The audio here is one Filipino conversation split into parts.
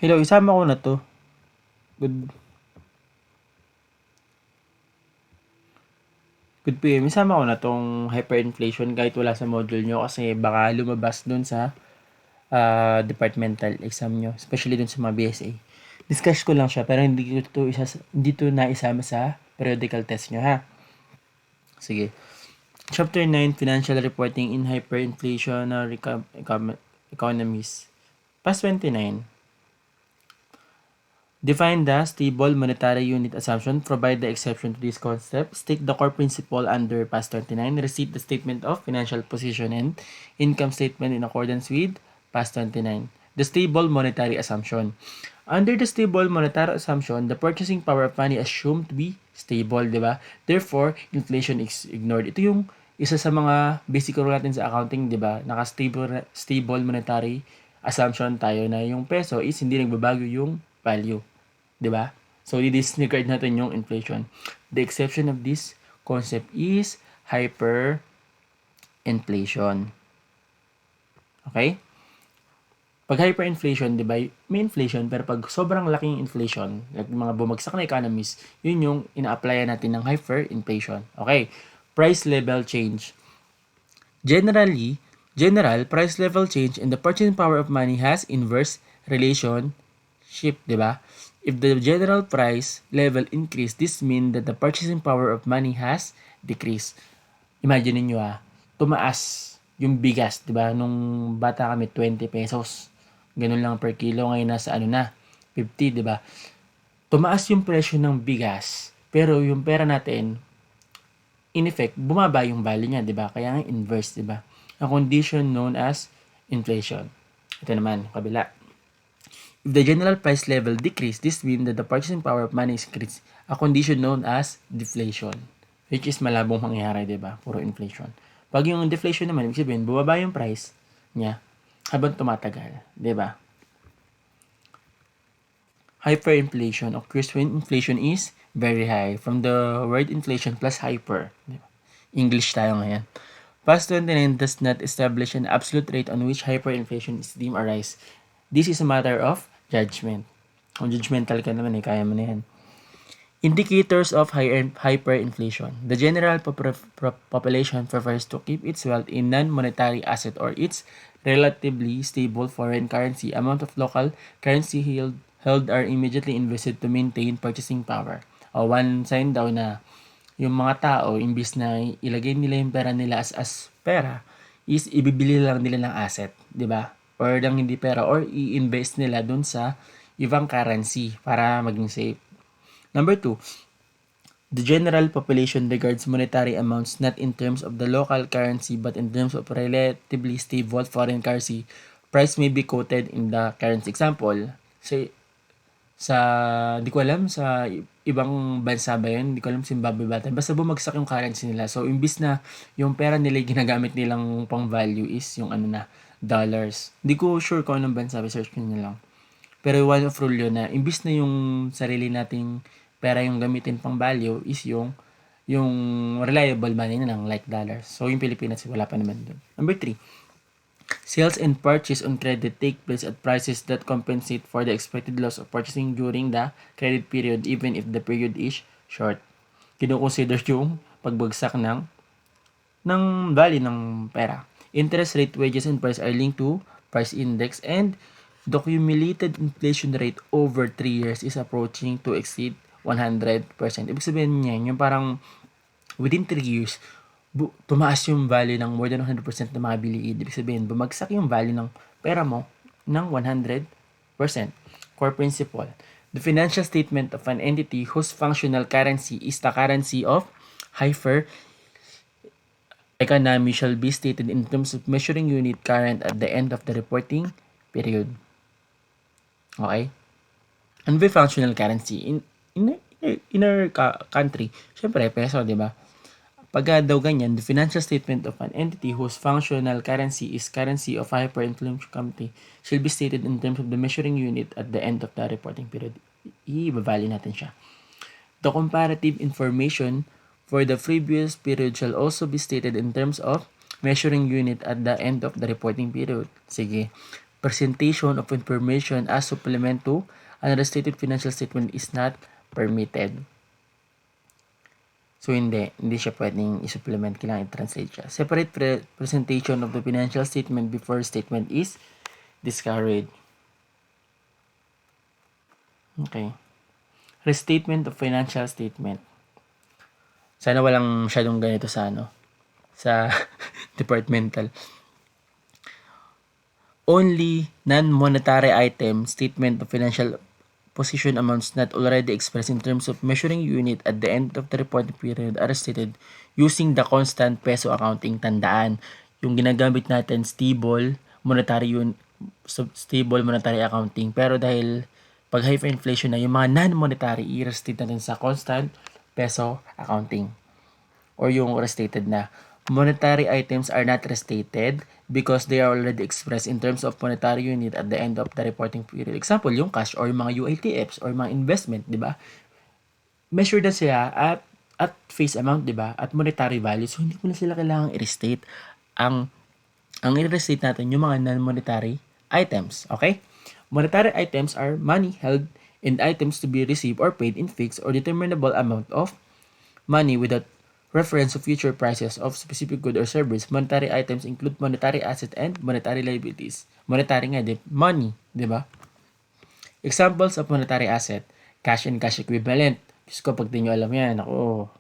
Hello, isama ko na 'to. Good good PM. Isama ko na 'tong hyperinflation kahit wala sa module niyo kasi baka lumabas dun sa, departmental exam niyo, especially dun sa mga BSA. Discuss ko lang siya pero hindi 'to naisama sa periodical test niyo, ha. Sige. Chapter 9, Financial Reporting in Hyperinflationary Economies. Past 29. Define the stable monetary unit assumption, provide the exception to this concept, state the core principle under past 29, receipt the statement of financial position and income statement in accordance with past 29. The stable monetary assumption. Under the stable monetary assumption, the purchasing power of money assumed to be stable, di ba? Therefore, inflation is ignored. Ito yung isa sa mga basic rule natin sa accounting, di ba? Stable monetary assumption tayo na yung peso is hindi nagbabago yung value. 'Di ba? So, i-disregard natin yung inflation. The exception of this concept is hyperinflation. Okay? Pag hyperinflation, 'di ba, may inflation pero pag sobrang laking inflation, like mga bumagsak na economies, yun yung ina-applyan natin ng hyperinflation. Okay? Price level change. General price level change in the purchasing power of money has inverse relationship, 'di ba? If the general price level increase, this means that the purchasing power of money has decreased. Imagine niyo tumaas yung bigas, 'di ba? Nung bata kami 20 pesos. Ganun lang per kilo, ngayon nasa 50, 'di ba? Tumaas yung presyo ng bigas, pero yung pera natin in effect bumaba yung value niya, 'di ba? Kaya nga inverse, 'di ba? A condition known as inflation. Ito naman, kabila. If the general price level decrease, this means that the purchasing power of money is increased, a condition known as deflation, which is malabong mangyayari, di ba? Puro inflation. Pag yung deflation naman, ibig sabihin, bumaba yung price niya habang tumatagal, di ba? Hyperinflation occurs when inflation is very high. From the word inflation plus hyper. Diba? English tayo ngayon. Past 29 does not establish an absolute rate on which hyperinflation is deemed arise. This is a matter of judgment. Kung judgmental ka naman, kaya mo na yan. Indicators of hyperinflation. The general population prefers to keep its wealth in non-monetary asset or its relatively stable foreign currency. Amount of local currency held are immediately invested to maintain purchasing power. O one sign daw na yung mga tao, imbis na ilagay nila yung pera nila as pera, is ibibili lang nila ng asset, di ba? Or lang hindi pera, or i-invest nila dun sa ibang currency para maging safe. Number 2, the general population regards monetary amounts not in terms of the local currency but in terms of relatively stable foreign currency. Price may be quoted in the currency. Example, say, di ko alam, sa ibang bansa ba yun? Di ko alam, Zimbabwe ba? Basta bumagsak yung currency nila. So, imbis na yung pera nila ginagamit nilang pang value is yung dollars. Di ko sure kung anong bansa, research nyo lang. Pero one of rule yun na, imbis na yung sarili nating pera yung gamitin pang value is yung reliable money na lang, like dollars. So, yung Pilipinas, wala pa naman dun. Number 3, sales and purchase on credit take place at prices that compensate for the expected loss of purchasing during the credit period even if the period is short. Kino-consider yung pagbagsak ng value ng pera. Interest rate, wages, and price are linked to price index and the cumulated inflation rate over 3 years is approaching to exceed 100%. Ibig sabihin niya, yung parang within 3 years, tumaas yung value ng more than 100% ng mga bilihin. Ibig sabihin, bumagsak yung value ng pera mo ng 100%. Core principle. The financial statement of an entity whose functional currency is the currency of hyper economy shall be stated in terms of measuring unit current at the end of the reporting period. Okay? Ano ba functional currency? In our country, syempre, peso, di ba? Pagka daw ganyan, the financial statement of an entity whose functional currency is currency of a hyperinflation company shall be stated in terms of the measuring unit at the end of the reporting period. I-value natin siya. The comparative information for the previous period shall also be stated in terms of measuring unit at the end of the reporting period. Sige. presentation of information as supplement to an restated financial statement is not permitted. So, hindi siya pwedeng i-supplement, kailangan i-translate siya. Separate presentation of the financial statement before statement is discouraged. Okay. Restatement of financial statement. Sana walang masyadong ganito sa sa departmental. Only non-monetary item statement of financial position amounts not already expressed in terms of measuring unit at the end of the reporting period are stated using the constant peso accounting. Tandaan, yung ginagamit natin stable monetary accounting, pero dahil pag hyperinflation na, yung mga non-monetary i-restate natin sa constant peso accounting or yung restated na. Monetary items are not restated because they are already expressed in terms of monetary unit at the end of the reporting period. Example, yung cash or yung mga UITFs or mga investment, di ba? Measure na sila at face amount, di ba? At monetary value. So, hindi mo na sila kailangang i-restate. Ang i-restate natin yung mga non-monetary items. Okay? Monetary items are money held and items to be received or paid in fixed or determinable amount of money without reference to future prices of specific good or service. Monetary items include monetary asset and monetary liabilities. Monetary nga, money, di ba? Examples of monetary asset: cash and cash equivalent. Diyos ko, pag di nyo alam yan, ako.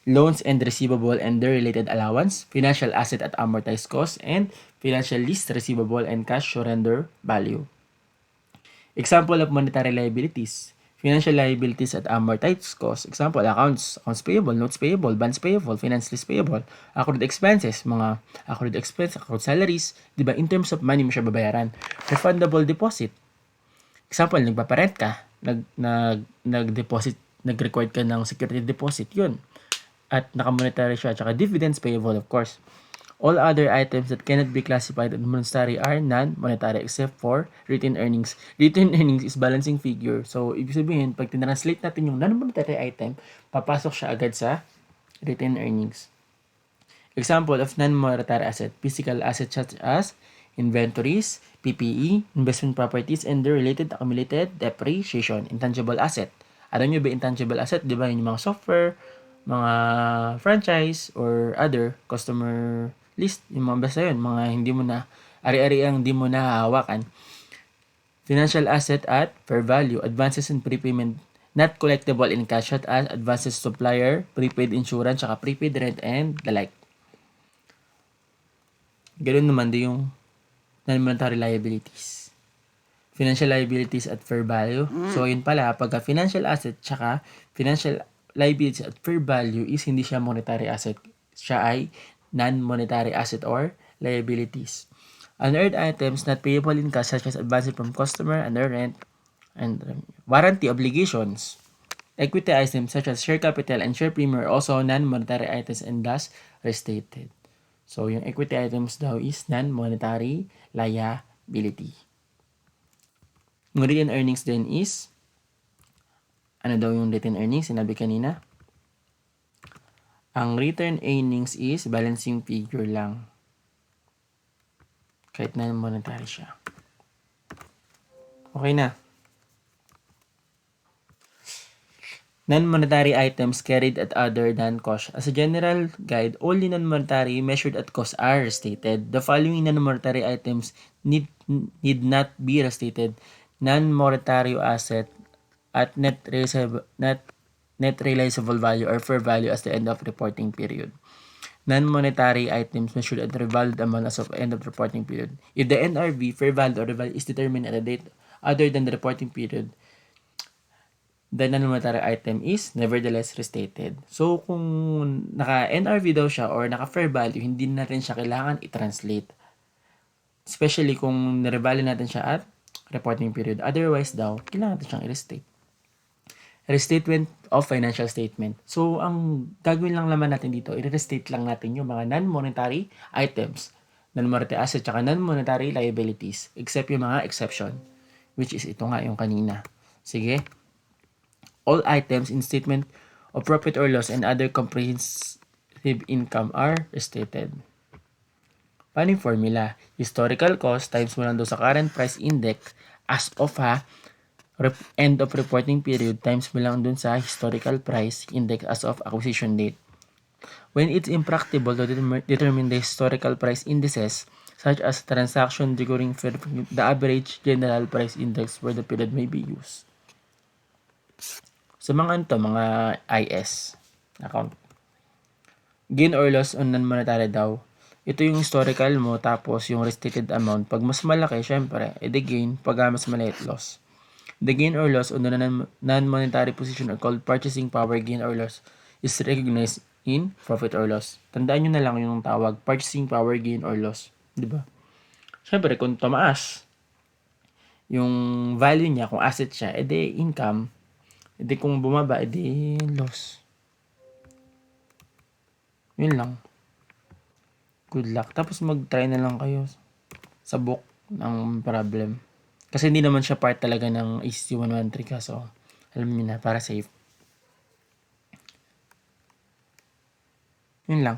Loans and receivable and their related allowance, financial asset at amortized cost, and financial lease receivable and cash surrender value. Example of monetary liabilities: financial liabilities at amortized cost. Example, accounts payable, notes payable, bonds payable, finance lease payable, accrued expenses, mga accrued expense, accrued salaries, di ba? In terms of money mo siya babayaran. Refundable deposit. Example, nagpaparent ka, nag-deposit, nag-record ka ng security deposit, yun. At naka-monetary siya, tsaka dividends payable, of course. All other items that cannot be classified as monetary are non-monetary except for retained earnings. Retained earnings is balancing figure. So, ibig sabihin, pag tinranslate natin yung non-monetary item, papasok siya agad sa retained earnings. Example of non-monetary asset: physical assets such as inventories, PPE, investment properties, and their related accumulated depreciation. Intangible asset. Alam nyo ba intangible asset? Di ba yung mga software, mga franchise, or other customer list, yung mga basta yun, mga hindi mo na, ari-ari ang hindi mo na hahawakan. Financial asset at fair value, advances in prepayment not collectible in cash at as advances supplier, prepaid insurance, saka prepaid rent, and the like. Ganun naman din yung non-monetary liabilities. Financial liabilities at fair value. So, yun pala, pagka financial asset tsaka financial liabilities at fair value is hindi siya monetary asset. Siya ay non-monetary asset or liabilities. Unearned items not payable in cash such as advances from customer, under rent, and warranty obligations. Equity items such as share capital and share premium are also non-monetary items and thus restated. So, yung equity items daw is non-monetary liability. Yung retained earnings din is, ano daw yung retained earnings? Sinabi kanina. Ang retained earnings is balancing figure lang. Kahit non-monetary siya. Okay na. Non-monetary items carried at other than cost. As a general guide, only non-monetary measured at cost are restated. The following non-monetary items need not be restated: non-monetary asset at net realizable value or fair value as the end of reporting period. Non-monetary items measured at revalued amount as of end of reporting period. If the NRV, fair value, or revalue is determined at a date other than the reporting period, the non-monetary item is nevertheless restated. So, kung naka-NRV daw siya or naka-fair value, hindi natin siya kailangan i-translate. Especially kung na-revalue natin siya at reporting period. Otherwise daw, kailangan natin siyang i-restate. Restatement of financial statement. So, ang gagawin lang naman natin dito, i-restate lang natin yung mga non-monetary items, non-monetary asset, tsaka non-monetary liabilities, except yung mga exception, which is ito nga yung kanina. Sige. All items in statement of profit or loss and other comprehensive income are restated. Paano yung formula? Historical cost times mo lang doon sa current price index as of end of reporting period times mo lang dun sa historical price index as of acquisition date. When it's impracticable to determine the historical price indices, such as transaction recurring the average general price index for the period may be used. Sa mga mga IS account. Gain or loss on non-monetary daw. Ito yung historical mo tapos yung restricted amount. Pag mas malaki, syempre, edi gain. Pag mas maliit, loss. The gain or loss on the non-monetary position are called purchasing power gain or loss is recognized in profit or loss. Tandaan nyo na lang yung tawag, purchasing power gain or loss. Diba? Siyempre, kung tumaas yung value niya, kung asset siya, edi income. Edi kung bumaba, edi loss. Yun lang. Good luck. Tapos mag-try na lang kayo sa book ng problem. Kasi hindi naman siya part talaga ng ACT113 kaso alam niyo na, para safe. Yun lang.